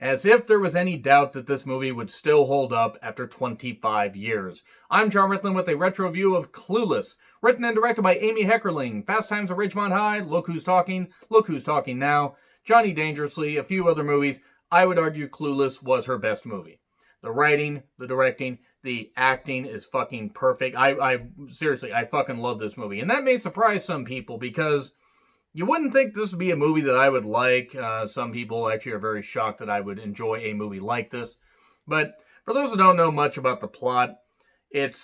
As if there was any doubt that this movie would still hold up after 25 years. I'm John Ritlin with a retro view of Clueless, written and directed by Amy Heckerling. Fast Times at Ridgemont High, Look Who's Talking Now, Johnny Dangerously, a few other movies. I would argue Clueless was her best movie. The writing, the directing, the acting is fucking perfect. Seriously, I fucking love this movie. And that may surprise some people because you wouldn't think this would be a movie that I would like. Some people actually are very shocked that I would enjoy a movie like this. But for those who don't know much about the plot, it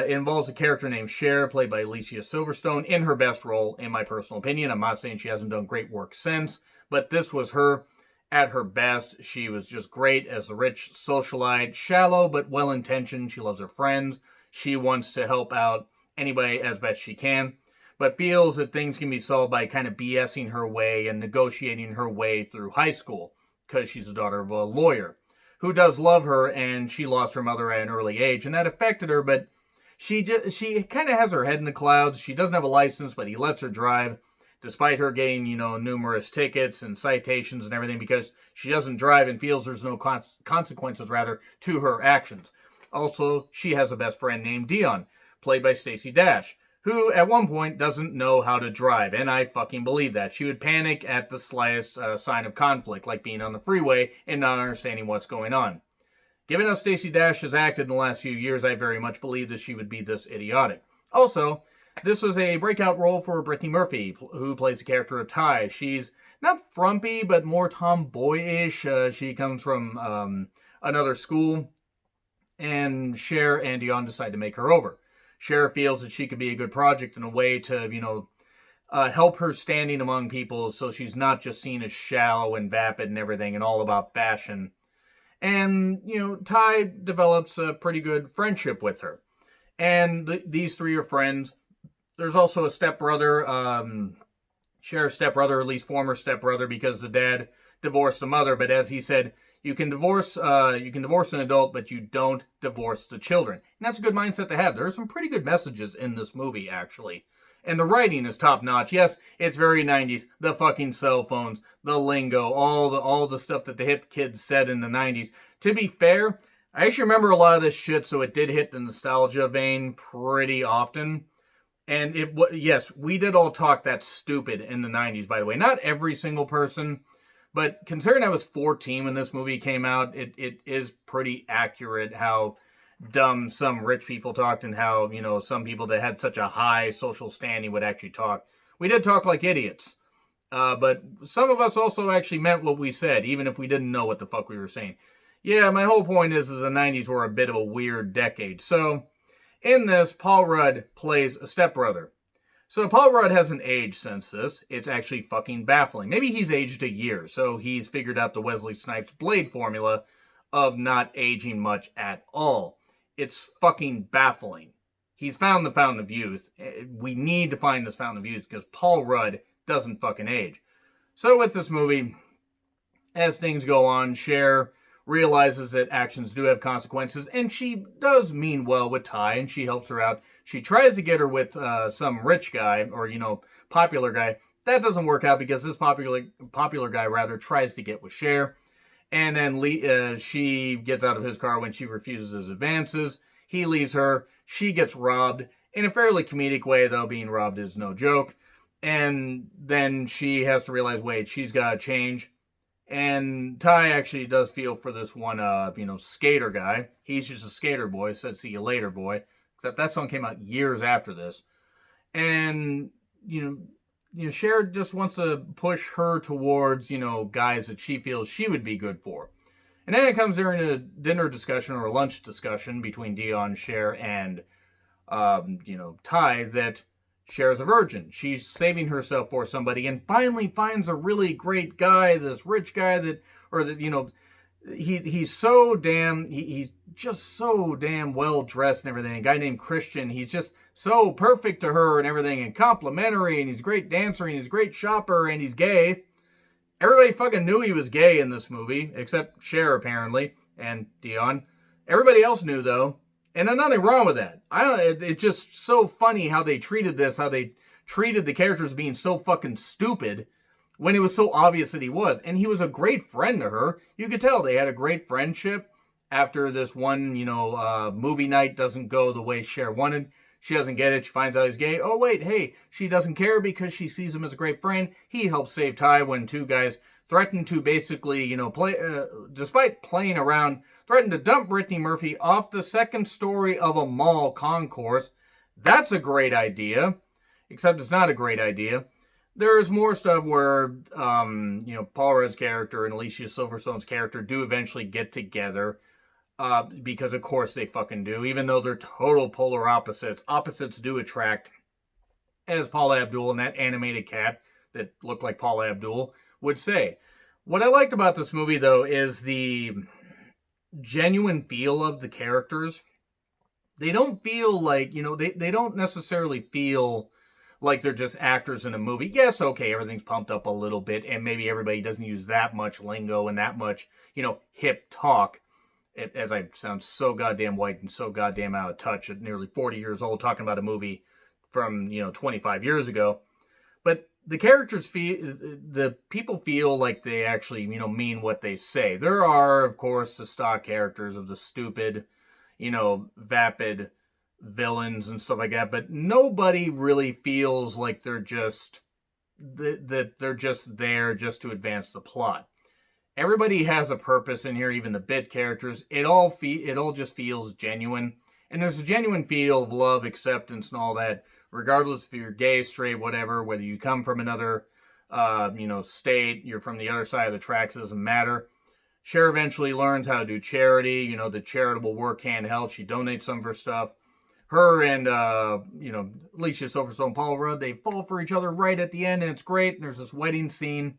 involves a character named Cher, played by Alicia Silverstone, in her best role, in my personal opinion. I'm not saying she hasn't done great work since, but this was her at her best. She was just great as a rich socialite, shallow but well-intentioned. She loves her friends. She wants to help out anybody as best she can, but feels that things can be solved by kind of BSing her way and negotiating her way through high school, because she's the daughter of a lawyer who does love her, and she lost her mother at an early age, and that affected her, but she kind of has her head in the clouds. She doesn't have a license, but he lets her drive, despite her getting, numerous tickets and citations and everything, because she doesn't drive and feels there's no consequences, rather, to her actions. Also, she has a best friend named Dion, played by Stacey Dash, who at one point doesn't know how to drive, and I fucking believe that. She would panic at the slightest sign of conflict, like being on the freeway and not understanding what's going on. Given how Stacey Dash has acted in the last few years, I very much believe that she would be this idiotic. Also, this was a breakout role for Brittany Murphy, who plays the character of Ty. She's not frumpy, but more tomboyish. She comes from another school, and Cher and Dion decide to make her over. Cher feels that she could be a good project in a way to, help her standing among people, so she's not just seen as shallow and vapid and everything and all about fashion. And, Ty develops a pretty good friendship with her. And these three are friends. There's also a stepbrother, Cher's stepbrother, at least former stepbrother, because the dad divorced the mother. But as he said, you can divorce an adult, but you don't divorce the children. And that's a good mindset to have. There are some pretty good messages in this movie, actually. And the writing is top notch. Yes, it's very 90s. The fucking cell phones, the lingo, all the stuff that the hip kids said in the 90s. To be fair, I actually remember a lot of this shit, so it did hit the nostalgia vein pretty often. And yes, we did all talk that stupid in the 90s, by the way. Not every single person, but considering I was 14 when this movie came out, it is pretty accurate how dumb some rich people talked and how, some people that had such a high social standing would actually talk. We did talk like idiots. But some of us also actually meant what we said, even if we didn't know what the fuck we were saying. Yeah, my whole point is the 90s were a bit of a weird decade. So, in this, Paul Rudd plays a stepbrother. So Paul Rudd hasn't aged since this. It's actually fucking baffling. Maybe he's aged a year, so he's figured out the Wesley Snipes Blade formula of not aging much at all. It's fucking baffling. He's found the fountain of youth. We need to find this fountain of youth because Paul Rudd doesn't fucking age. So with this movie, as things go on, Cher realizes that actions do have consequences, and she does mean well with Ty, and she helps her out. She tries to get her with some rich guy, or, popular guy. That doesn't work out because this popular guy, rather, tries to get with Cher. And then she gets out of his car when she refuses his advances. He leaves her. She gets robbed, in a fairly comedic way, though being robbed is no joke. And then she has to realize, wait, she's got to change. And Ty actually does feel for this one, skater guy. He's just a skater boy, said see you later, boy. Except that song came out years after this. And, Cher just wants to push her towards, guys that she feels she would be good for. And then it comes during a dinner discussion or a lunch discussion between Dion, Cher, and, Ty that Cher's a virgin. She's saving herself for somebody and finally finds a really great guy, this rich guy he's so damn, he's just so damn well dressed and everything. A guy named Christian, he's just so perfect to her and everything and complimentary, and he's a great dancer and he's a great shopper and he's gay. Everybody fucking knew he was gay in this movie, except Cher apparently, and Dion. Everybody else knew though. And there's nothing wrong with that. It's just so funny how they treated this, how they treated the characters being so fucking stupid, when it was so obvious that he was. And he was a great friend to her. You could tell they had a great friendship. After this one, movie night doesn't go the way Cher wanted, she doesn't get it. She finds out he's gay. Oh, wait, hey, she doesn't care because she sees him as a great friend. He helps save Ty when two guys threaten to basically, despite playing around, threaten to dump Brittany Murphy off the second story of a mall concourse. That's a great idea, except it's not a great idea. There's more stuff where, Paul Rudd's character and Alicia Silverstone's character do eventually get together. Because of course they fucking do, even though they're total polar opposites. Opposites do attract, as Paula Abdul and that animated cat that looked like Paula Abdul would say. What I liked about this movie, though, is the genuine feel of the characters. They don't feel like, they don't necessarily feel like they're just actors in a movie. Yes, okay, everything's pumped up a little bit, and maybe everybody doesn't use that much lingo and that much, hip talk. As I sound so goddamn white and so goddamn out of touch at nearly 40 years old talking about a movie from, 25 years ago. But the characters the people feel like they actually, mean what they say. There are, of course, the stock characters of the stupid, vapid villains and stuff like that, but nobody really feels like they're just, that they're just there just to advance the plot. Everybody has a purpose in here, even the bit characters. It all just feels genuine. And there's a genuine feel of love, acceptance, and all that, regardless if you're gay, straight, whatever, whether you come from another, state, you're from the other side of the tracks, doesn't matter. Cher eventually learns how to do charity, the charitable work handheld. She donates some of her stuff. Her and, Alicia Silverstone and Paul Rudd, they fall for each other right at the end, and it's great. And there's this wedding scene.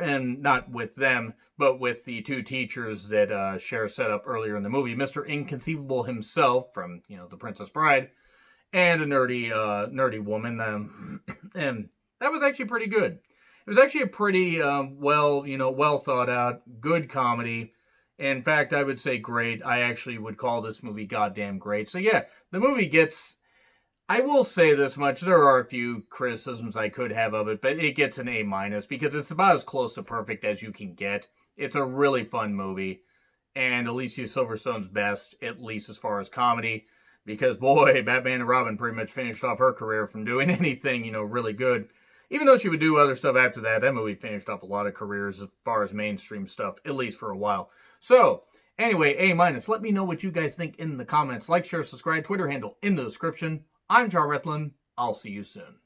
And not with them, but with the two teachers that Cher set up earlier in the movie, Mr. Inconceivable himself from, The Princess Bride, and a nerdy woman, and that was actually pretty good. It was actually a pretty well thought out, good comedy. In fact, I would say great. I actually would call this movie goddamn great. So yeah, the movie gets. I will say this much, there are a few criticisms I could have of it, but it gets an A- because it's about as close to perfect as you can get. It's a really fun movie, and Alicia Silverstone's best, at least as far as comedy, because boy, Batman and Robin pretty much finished off her career from doing anything, really good. Even though she would do other stuff after that, that movie finished off a lot of careers as far as mainstream stuff, at least for a while. So, anyway, A-. Let me know what you guys think in the comments. Like, share, subscribe, Twitter handle in the description. I'm Jar Retlin. I'll see you soon.